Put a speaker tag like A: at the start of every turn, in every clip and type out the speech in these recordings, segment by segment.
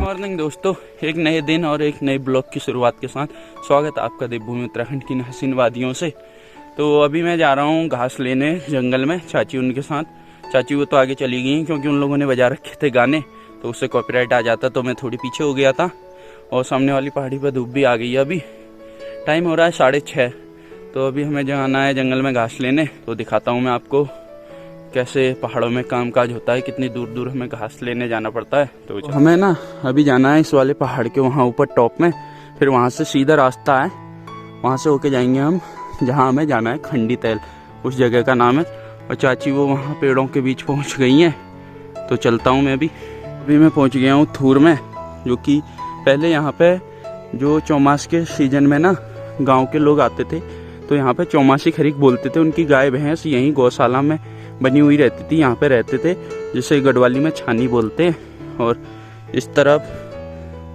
A: Morning दोस्तों, एक नए दिन और एक नए ब्लॉग की शुरुआत के साथ स्वागत है आपका देवभूमि उत्तराखंड की हसीन वादियों से। तो अभी मैं जा रहा हूँ घास लेने जंगल में, चाची उनके साथ। चाची वो तो आगे चली गई क्योंकि उन लोगों ने बजा रखे थे गाने, तो उससे कॉपीराइट आ जाता, तो मैं थोड़ी पीछे हो गया था। और सामने वाली पहाड़ी पर धूप भी आ गई है। अभी टाइम हो रहा है 6:30। तो अभी हमें जाना है जंगल में घास लेने। तो दिखाता हूँ मैं आपको कैसे पहाड़ों में कामकाज होता है, कितनी दूर दूर हमें घास लेने जाना पड़ता है। तो हमें ना अभी जाना है इस वाले पहाड़ के वहाँ ऊपर टॉप में, फिर वहाँ से सीधा रास्ता है, वहाँ से होके जाएंगे हम जहाँ हमें जाना है, खंडी तैल उस जगह का नाम है। और चाची वो वहाँ पेड़ों के बीच पहुँच गई हैं, तो चलता हूँ मैं अभी मैं पहुँच गया हूँ थूर में, जो कि पहले यहाँ पे जो चौमास के सीजन में ना गाँव के लोग आते थे, तो यहाँ पे चौमासी खरीक बोलते थे। उनकी गाय भैंस यहीं गौशाला में बनी हुई रहती थी, यहाँ पे रहते थे, जिसे गढ़वाली में छानी बोलते हैं। और इस तरफ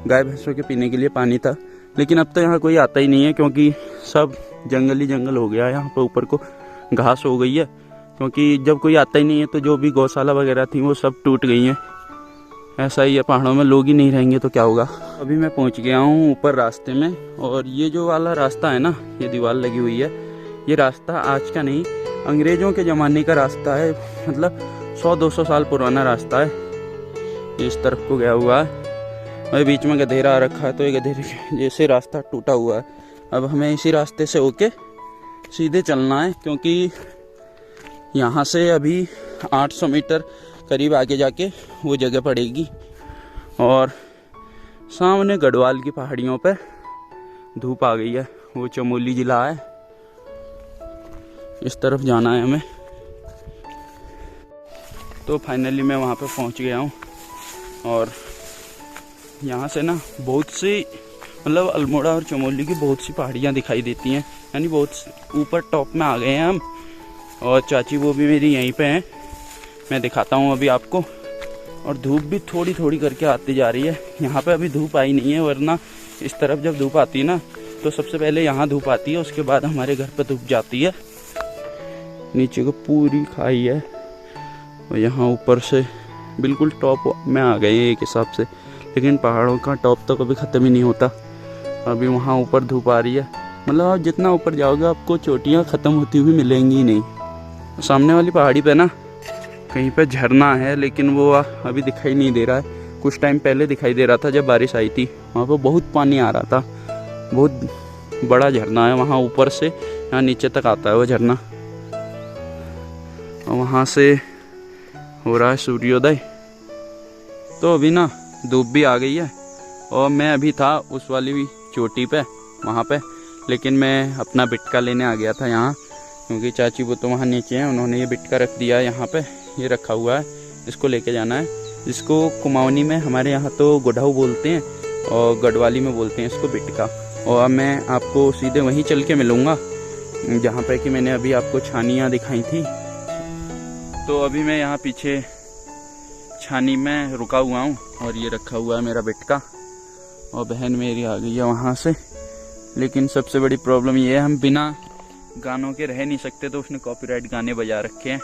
A: गाय भैंसों के पीने के लिए पानी था, लेकिन अब तो यहाँ कोई आता ही नहीं है क्योंकि सब जंगल ही जंगल हो गया है। यहाँ पे ऊपर को घास हो गई है, क्योंकि जब कोई आता ही नहीं है तो जो भी गौशाला वगैरह थी वो सब टूट गई हैं। ऐसा ही है, पहाड़ों में लोग ही नहीं रहेंगे तो क्या होगा। अभी मैं पहुँच गया हूँ ऊपर रास्ते में, और ये जो वाला रास्ता है ना, ये दीवार लगी हुई है, ये रास्ता आज का नहीं, अंग्रेजों के ज़माने का रास्ता है। मतलब 100-200 साल पुराना रास्ता है। इस तरफ को गया हुआ है और बीच में गधेरा रखा है, तो ये गधेरे जैसे रास्ता टूटा हुआ है। अब हमें इसी रास्ते से होके सीधे चलना है, क्योंकि यहाँ से अभी 800 मीटर करीब आगे जाके वो जगह पड़ेगी। और सामने गढ़वाल की पहाड़ियों पर धूप आ गई है, वो चमोली जिला है, इस तरफ जाना है हमें। तो फाइनली मैं वहाँ पे पहुँच गया हूँ, और यहाँ से ना बहुत सी मतलब अल्मोड़ा और चमोली की बहुत सी पहाड़ियाँ दिखाई देती हैं, यानी बहुत ऊपर टॉप में आ गए हैं हम। और चाची वो भी मेरी यहीं पे हैं, मैं दिखाता हूँ अभी आपको। और धूप भी थोड़ी थोड़ी करके आती जा रही है। यहाँ पे अभी धूप आई नहीं है, वरना इस तरफ जब धूप आती है ना, तो सबसे पहले यहाँ धूप आती है, उसके बाद हमारे घर पर धूप जाती है। नीचे को पूरी खाई है, और यहाँ ऊपर से बिल्कुल टॉप में आ गए हैं एक हिसाब से, लेकिन पहाड़ों का टॉप तो कभी ख़त्म ही नहीं होता। अभी वहाँ ऊपर धूप आ रही है, मतलब आप जितना ऊपर जाओगे आपको चोटियाँ ख़त्म होती हुई मिलेंगी ही नहीं। सामने वाली पहाड़ी पे ना कहीं पे झरना है, लेकिन वो अभी दिखाई नहीं दे रहा है। कुछ टाइम पहले दिखाई दे रहा था जब बारिश आई थी, वहाँ पर बहुत पानी आ रहा था। बहुत बड़ा झरना है वहाँ, ऊपर से यहाँ नीचे तक आता है वो झरना। और वहाँ से हो रहा है सूर्योदय। तो अभी ना धूप भी आ गई है, और मैं अभी था उस वाली भी चोटी पे वहाँ पे, लेकिन मैं अपना बिटका लेने आ गया था यहाँ, क्योंकि चाची वो तो वहाँ नीचे हैं, उन्होंने ये बिटका रख दिया है यहाँ पे, ये रखा हुआ है, इसको लेके जाना है। जिसको कुमाऊनी में हमारे यहाँ तो गुढ़ाऊ बोलते हैं, और गढ़वाली में बोलते हैं इसको बिटका। और मैं आपको सीधे वहीं चल के मिलूँगा जहाँ पे कि मैंने अभी आपको छानियाँ दिखाई थी। तो अभी मैं यहाँ पीछे छानी में रुका हुआ हूँ, और ये रखा हुआ है मेरा बिटका, और बहन मेरी आ गई है वहाँ से। लेकिन सबसे बड़ी प्रॉब्लम ये है, हम बिना गानों के रह नहीं सकते, तो उसने कॉपीराइट गाने बजा रखे हैं।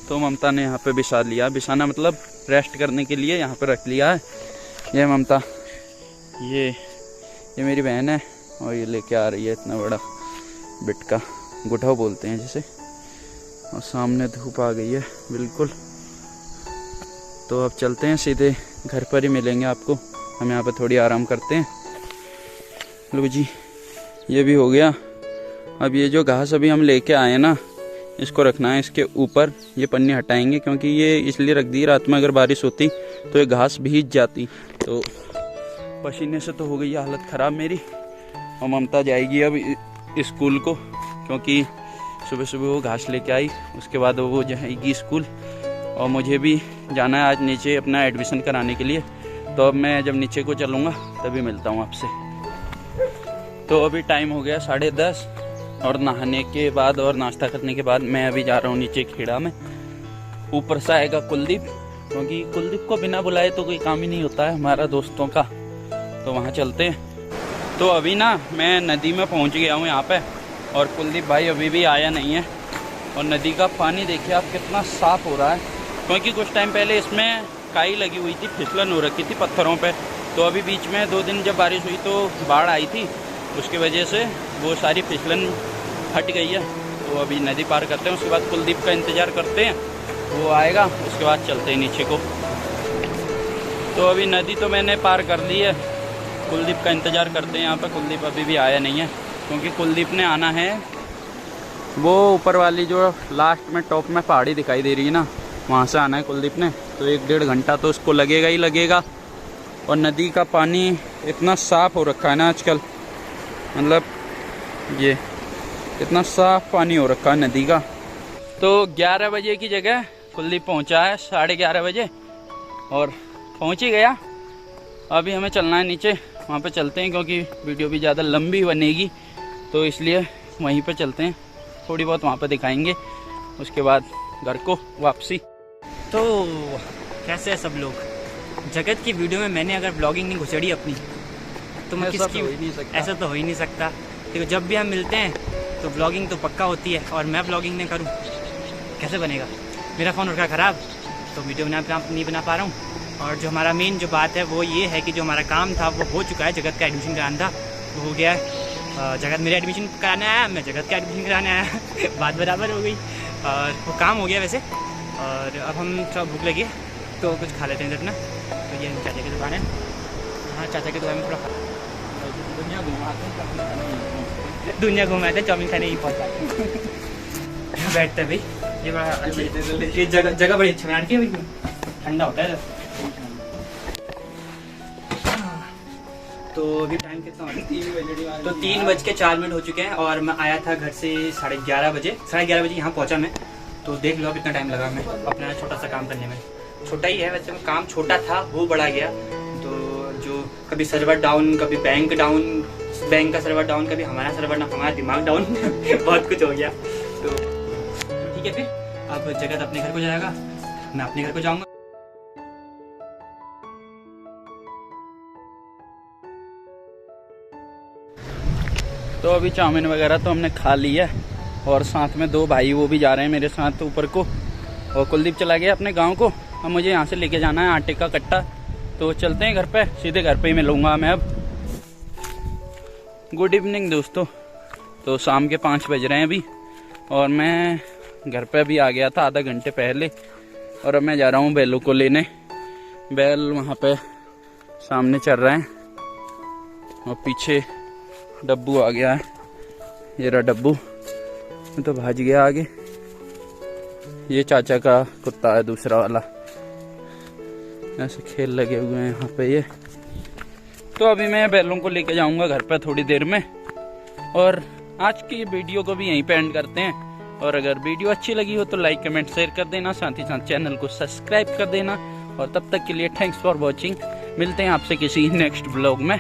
A: तो ममता ने यहाँ पे बिछा लिया, बिछाना मतलब रेस्ट करने के लिए यहाँ पे रख लिया है। ये ममता, ये मेरी बहन है, और ये लेके आ रही है इतना बड़ा बिटका, गुढ़ा बोलते हैं जिसे। और सामने धूप आ गई है बिल्कुल। तो अब चलते हैं, सीधे घर पर ही मिलेंगे आपको। हम यहाँ पे थोड़ी आराम करते हैं। लो जी, ये भी हो गया। अब ये जो घास अभी हम लेके आए ना, इसको रखना है इसके ऊपर। ये पन्नी हटाएंगे, क्योंकि ये इसलिए रख दी, रात में अगर बारिश होती तो ये घास भीग जाती। तो पसीने से तो हो गई हालत ख़राब मेरी। और ममता जाएगी अब स्कूल को, क्योंकि सुबह सुबह वो घास लेके आई, उसके बाद वो जाएगी स्कूल। और मुझे भी जाना है आज नीचे अपना एडमिशन कराने के लिए। तो अब मैं जब नीचे को चलूँगा तभी मिलता हूँ आपसे। तो अभी टाइम हो गया 10:30, और नहाने के बाद और नाश्ता करने के बाद मैं अभी जा रहा हूँ नीचे खेड़ा में। ऊपर से आएगा कुलदीप, क्योंकि कुलदीप को बिना बुलाए तो कोई काम ही नहीं होता है हमारा दोस्तों का। तो वहाँ चलते हैं। तो अभी ना मैं नदी में पहुँच गया हूँ यहाँ पे, और कुलदीप भाई अभी भी आया नहीं है। और नदी का पानी देखिए आप कितना साफ़ हो रहा है, क्योंकि कुछ टाइम पहले इसमें काई लगी हुई थी, फिसलन हो रखी थी पत्थरों पे, तो अभी बीच में 2 दिन जब बारिश हुई तो बाढ़ आई थी, उसकी वजह से वो सारी फिसलन हट गई है। तो अभी नदी पार करते हैं, उसके बाद कुलदीप का इंतज़ार करते हैं, वो आएगा, उसके बाद चलते हैं नीचे को। तो अभी नदी तो मैंने पार कर ली है, कुलदीप का इंतज़ार करते हैं यहाँ पर। कुलदीप अभी भी आया नहीं है, क्योंकि कुलदीप ने आना है वो ऊपर वाली जो लास्ट में टॉप में पहाड़ी दिखाई दे रही है ना, वहाँ से आना है कुलदीप ने। तो 1-1.5 घंटा तो उसको लगेगा ही लगेगा। और नदी का पानी इतना साफ़ हो रखा है ना आजकल, मतलब ये इतना साफ़ पानी हो रखा है नदी का। तो 11 बजे की जगह कुलदीप पहुँचा है 11:30 बजे, और पहुँच ही गया। अभी हमें चलना है नीचे, वहाँ पे चलते हैं, क्योंकि वीडियो भी ज़्यादा लंबी बनेगी, तो इसलिए वहीं पे चलते हैं। थोड़ी बहुत वहाँ पे दिखाएंगे, उसके बाद घर को वापसी।
B: तो कैसे है सब लोग? जगत की वीडियो में मैंने अगर ब्लॉगिंग नहीं घुसेड़ी अपनी, तो मैं
A: ऐसा
B: किसकी?
A: तो हो ही नहीं सकता।
B: ऐसा तो हो ही नहीं सकता। देखो, जब भी हम मिलते हैं तो ब्लॉगिंग तो पक्का होती है, और मैं ब्लॉगिंग नहीं करूँ कैसे बनेगा? मेरा फ़ोन उठा ख़राब, तो वीडियो नहीं बना पा रहा हूँ। और जो हमारा मेन जो बात है वो ये है कि जो हमारा काम था वो हो चुका है। जगत का एडमिशन कराना था, वो हो गया है। जगत मेरे एडमिशन कराने आया, मैं जगत का एडमिशन कराने आया बात बराबर हो गई, और वो काम हो गया वैसे। और अब हम सब भूख लगी है, तो कुछ खा लेते हैं इधर ना। तो ये चाचा की दुकान है। हाँ, चाचा की दुकान में थोड़ा दुनिया घुमाते हैं, चाउमीन खाने ही पहुँचा बैठते भाई। ये बड़ा ये जगह बड़ी अच्छी बना रखी है, ठंडा होता है। तो अभी टाइम कितना हो गया? तो 3:04 हो चुके हैं, और मैं आया था घर से 11:30 बजे। 11:30 बजे यहाँ पहुँचा मैं। तो देख लो कितना टाइम लगा मैं अपना छोटा सा काम करने में। छोटा ही है वैसे, काम छोटा था वो बड़ा गया। तो जो कभी सर्वर डाउन, कभी बैंक डाउन, बैंक का सर्वर डाउन, कभी हमारा सर्वर ना, हमारा दिमाग डाउन बहुत कुछ हो गया। तो ठीक है, फिर अब जगत अपने घर को जाएगा, मैं अपने घर को जाऊँगा।
A: तो अभी चाउमीन वगैरह तो हमने खा ली है, और साथ में 2 भाई वो भी जा रहे हैं मेरे साथ ऊपर को, और कुलदीप चला गया अपने गांव को। अब मुझे यहाँ से लेके जाना है आटे का कट्टा। तो चलते हैं घर पे, सीधे घर पे ही मिलूँगा मैं अब। गुड इवनिंग दोस्तों। तो शाम के 5 बज रहे हैं अभी, और मैं घर पे अभी आ गया था आधा घंटे पहले, और अब मैं जा रहा हूँ बैलों को लेने। बैल वहाँ पे सामने चल रहे हैं, और पीछे डब्बू आ गया है। ये रहा डब्बू, तो भाज गया आगे। ये चाचा का कुत्ता है दूसरा वाला, ऐसे खेल लगे हुए हैं यहाँ पे ये। तो अभी मैं बैलों को लेके जाऊंगा घर पे थोड़ी देर में, और आज की वीडियो को भी यहीं पे एंड करते हैं। और अगर वीडियो अच्छी लगी हो तो लाइक कमेंट शेयर कर देना, साथ ही साथ चैनल को सब्सक्राइब कर देना। और तब तक के लिए थैंक्स फॉर वॉचिंग। मिलते हैं आपसे किसी नेक्स्ट ब्लॉग में।